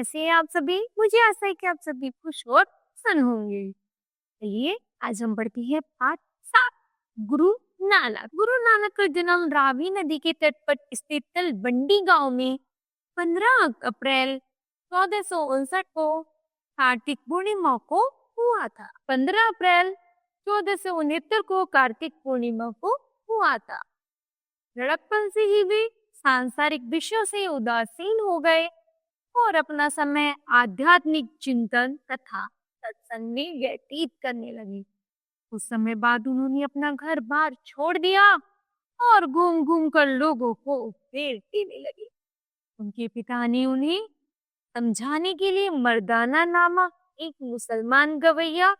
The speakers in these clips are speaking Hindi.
कैसे हैं आप सभी? मुझे आशा है कि आप सभी खुश और प्रसन्न होंगे। चलिए आज हम पढ़ते हैं पाठ 7। गुरु नानक। गुरु नानक का जन्म रावी नदी के तट पर स्थित तलवंडी गांव में 15 अप्रैल 1459 को कार्तिक पूर्णिमा को हुआ था। 15 अप्रैल 1469 को कार्तिक पूर्णिमा को हुआ था। लड़कपन से ही वे सांसारिक विषयों से उदासीन हो गए और अपना समय आध्यात्मिक चिंतन तथा सत्संग में व्यतीत करने लगे। कुछ समय बाद उन्होंने अपना घर बार छोड़ दिया और घूम घूम कर लोगों को उपदेश देने लगे। उनके पिता ने उन्हें समझाने के लिए मर्दाना नामक एक मुसलमान गवैया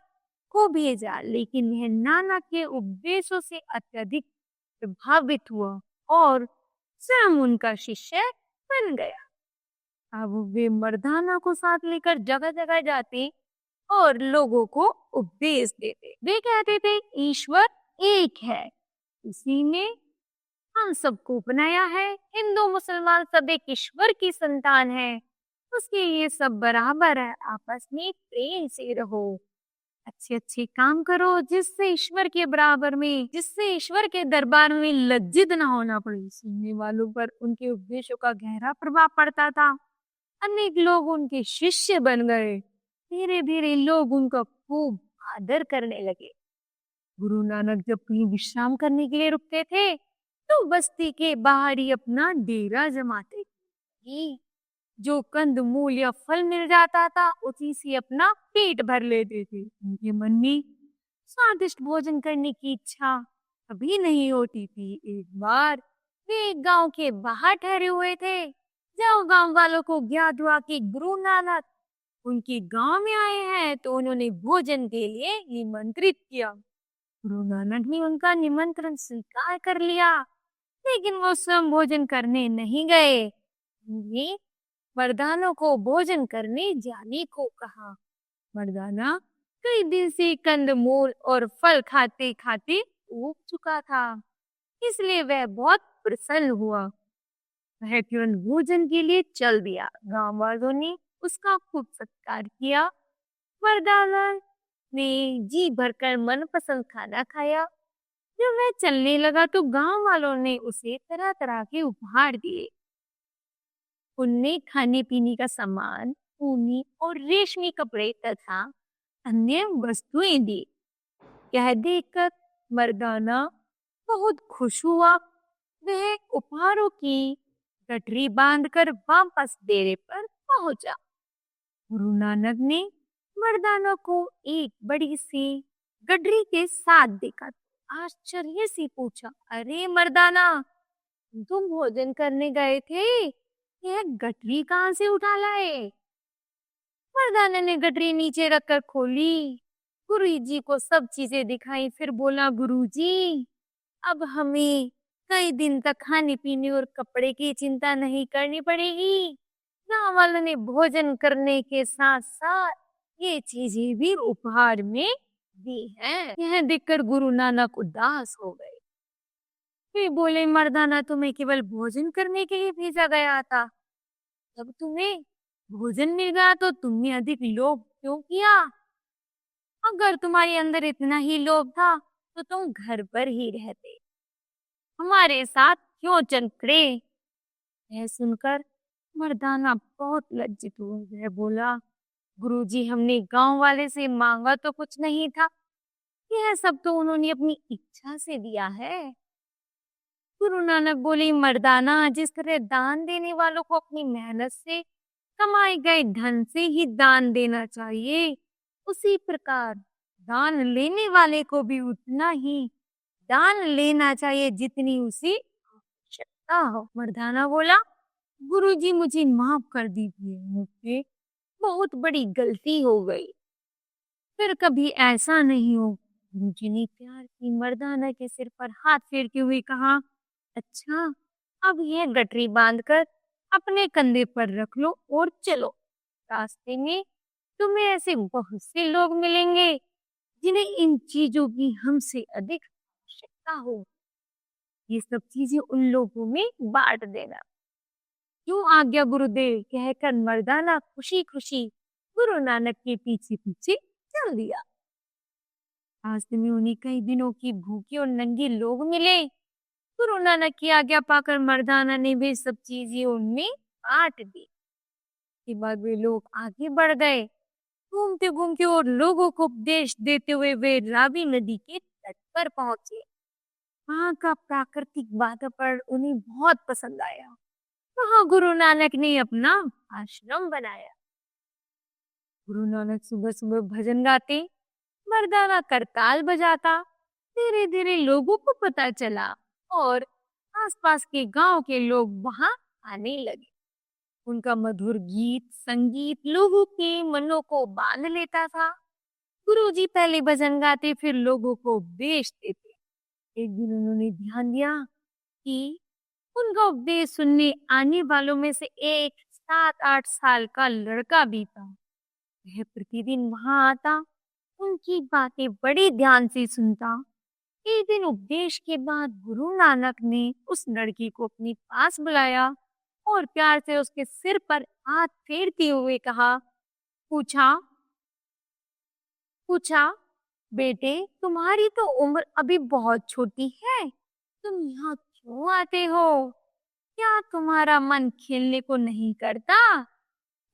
को भेजा, लेकिन वह नानक के उपदेशों से अत्यधिक प्रभावित हुआ और स्वयं उनका शिष्य बन गया। अब वे मर्दाना को साथ लेकर जगह जगह जाते और लोगों को उपदेश देते। वे कहते थे ईश्वर एक है, उसी ने हम सबको बनाया है। हिंदू मुसलमान सब एक ईश्वर की संतान है, उसके लिए सब बराबर है। आपस में प्रेम से रहो, अच्छे अच्छे काम करो जिससे ईश्वर के बराबर में, जिससे ईश्वर के दरबार में लज्जित न होना पड़े। सुनने वालों पर उनके उपदेशों का गहरा प्रभाव पड़ता था। अनेक लोग उनके शिष्य बन गए। धीरे धीरे लोग उनका खूब आदर करने लगे। गुरु नानक जब कहीं विश्राम करने के लिए रुकते थे तो बस्ती के बाहर ही अपना डेरा जमाते थे। जो कंद मूल या फल मिल जाता था उसी से अपना पेट भर लेते थे। उनके मन में स्वादिष्ट भोजन करने की इच्छा कभी नहीं होती थी। एक बार वे एक गांव के बाहर ठहरे हुए थे। जब गांव वालों को ज्ञात हुआ कि गुरु नानक उनके गांव में आए हैं तो उन्होंने भोजन के लिए निमंत्रित किया। गुरु नानक ने उनका निमंत्रण स्वीकार कर लिया, लेकिन वो स्वयं भोजन करने नहीं गए। उन्हें मर्दानों को भोजन करने जाने को कहा। मर्दाना कई दिन से कंदमूल और फल खाते खाते ऊब चुका था, इसलिए वह बहुत प्रसन्न हुआ। वह तुरंत भोजन के लिए चल दिया। गांव वालों ने उसका खूब सत्कार किया। मर्दाना ने जी भरकर मनपसंद खाना खाया। जब वह चलने लगा तो गांव वालों ने उसे तरह तरह के उपहार दिए। उनने खाने पीने का सामान, ऊनी और रेशमी कपड़े तथा अन्य वस्तुएं दी। यह देखकर मर्दाना बहुत खुश हुआ। वह उपहारों की गठरी बांधकर वापस डेरे पर पहुंचा। गुरु नानक ने मर्दाना को एक बड़ी सी गठरी के साथ देखा, आश्चर्य से पूछा, अरे मर्दाना, तुम भोजन करने गए थे, यह गठरी कहाँ से उठा लाए? मर्दाना ने गठरी नीचे रखकर खोली, गुरुजी को सब चीजें दिखाई, फिर बोला, गुरुजी, अब हमें कई दिन तक खाने पीने और कपड़े की चिंता नहीं करनी पड़ेगी। गांव वालों ने भोजन करने के साथ साथ ये चीजें भी उपहार में दी हैं। यह देखकर गुरु नानक उदास हो गए। वे बोले, मर्दाना, तुम्हें केवल भोजन करने के लिए भेजा गया था। जब तुम्हें भोजन मिल गया तो तुमने अधिक लोभ क्यों किया? अगर तुम्हारे अंदर इतना ही लोभ था तो तुम घर पर ही रहते, हमारे साथ क्यों चल पड़े? यह सुनकर मर्दाना बहुत लज्जित हुआ। वह बोला, गुरुजी, हमने गांव वाले से मांगा तो कुछ नहीं था, यह सब तो उन्होंने अपनी इच्छा से दिया है। गुरु नानक बोले, मर्दाना, जिस तरह दान देने वालों को अपनी मेहनत से कमाए गए धन से ही दान देना चाहिए, उसी प्रकार दान लेने वाले को भी उतना ही दान लेना चाहिए जितनी उसे आवश्यकता हो। मर्दाना बोला, गुरुजी, मुझे माफ कर दीजिए, मुझसे बहुत बड़ी गलती हो गई, फिर कभी ऐसा नहीं हो। गुरुजी ने प्यार की मर्दाना के सिर पर हाथ फेरते हुए कहा, अच्छा, अब यह गठरी बांधकर अपने कंधे पर रख लो और चलो। रास्ते में तुम्हें ऐसे बहुत से लोग मिलेंगे जिन्हें इन चीजों की हमसे अधिक आवश्यकता हो। ये सब चीजें उन लोगों में बांट देना। क्यों आज्ञा गुरुदेव कहकर मर्दाना खुशी खुशी गुरु नानक के पीछे पीछे चल दिया। रास्ते में उन्हीं कई दिनों की भूखे और नंगे लोग मिले। गुरु नानक की आज्ञा पाकर मर्दाना ने भी सब चीजें उनमें बांट दी। के बाद वे लोग आगे बढ़ गए। घूमते घूमते और लोगों को उपदेश देते हुए वे रावी नदी के तट पर पहुंचे। वहां का प्राकृतिक वातावरण उन्हें बहुत पसंद आया। वहां गुरु नानक ने अपना आश्रम बनाया। गुरु नानक सुबह सुबह भजन गाते, मर्दाना करताल बजाता। धीरे धीरे लोगों को पता चला और आसपास के गांव के लोग वहां आने लगे। उनका मधुर गीत संगीत लोगों के मनों को बांध लेता था। गुरुजी पहले भजन गाते फिर लोगों को उपदेश देते। एक दिन उन्होंने ध्यान दिया कि उनका उपदेश सुनने आने वालों में से एक 7-8 साल का लड़का भी था। वह प्रतिदिन वहां आता, उनकी बातें बड़ी ध्यान से सुनता। एक दिन उपदेश के बाद गुरु नानक ने उस लड़की को अपने पास बुलाया और प्यार से उसके सिर पर हाथ फेरते हुए कहा, पूछा पूछा बेटे, तुम्हारी तो उम्र अभी बहुत छोटी है, तुम यहाँ क्यों आते हो? क्या तुम्हारा मन खेलने को नहीं करता?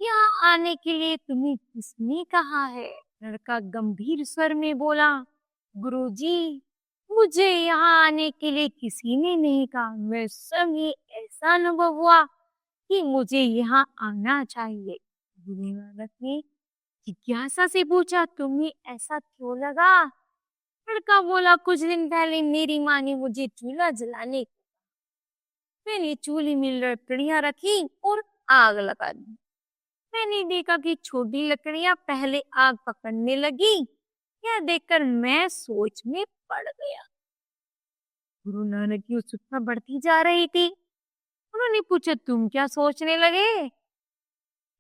यहाँ आने के लिए तुम्हें किसने कहा है? लड़का गंभीर स्वर में बोला, गुरुजी, मुझे यहाँ आने के लिए किसी ने नहीं कहा। मैं स्वयं ही ऐसा अनुभव हुआ कि मुझे यहाँ आना चाहिए। गुरु नानक ने जिज्ञासा से पूछा, तुम्हें ऐसा क्यों लगा? लड़का बोला, कुछ दिन पहले मेरी माँ ने मुझे चूल्हा जलाने को कहा। मैंने चूल्हे में लकड़ियां रखी और आग लगा दी। मैंने देखा कि छोटी लकड़ियां पहले आग पकड़ने लगी। यह देखकर मैं सोच में पड़ गया। गुरु नानक की उत्सुकता बढ़ती जा रही थी। उन्होंने पूछा, तुम क्या सोचने लगे?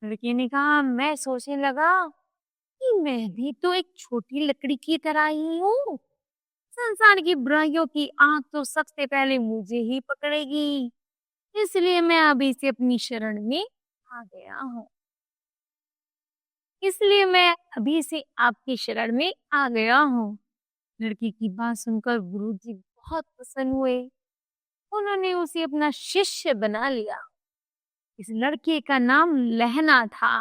लड़के ने कहा, मैं सोचने लगा कि मैं भी तो एक छोटी लकड़ी की तरह ही हूँ। संसार की बुराइयों की आग तो सबसे पहले मुझे ही पकड़ेगी, इसलिए मैं अभी से अपनी शरण में आ गया हूँ। इसलिए मैं अभी से आपकी शरण में आ गया हूँ। लड़की की बात सुनकर गुरुजी बहुत प्रसन्न हुए। उन्होंने उसे अपना शिष्य बना लिया। इस लड़के का नाम लहना था।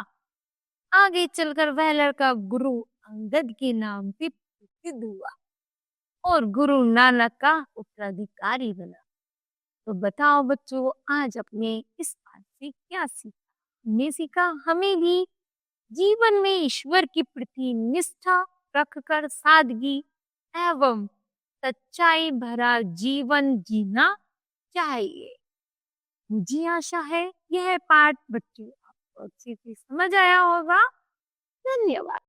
आगे चलकर वह लड़का गुरु अंगद के नाम से प्रसिद्ध हुआ और गुरु नानक का उत्तराधिकारी बना। तो बताओ बच्चों, आज अपने इस बात से क्या सीखा? हमने सीखा हमें भी जीवन में ईश्वर के प्रति निष्ठा रखकर सादगी एवं सच्चाई भरा जीवन जीना चाहिए। मुझे आशा है यह पाठ बच्चों आपको अच्छे से समझ आया होगा। धन्यवाद।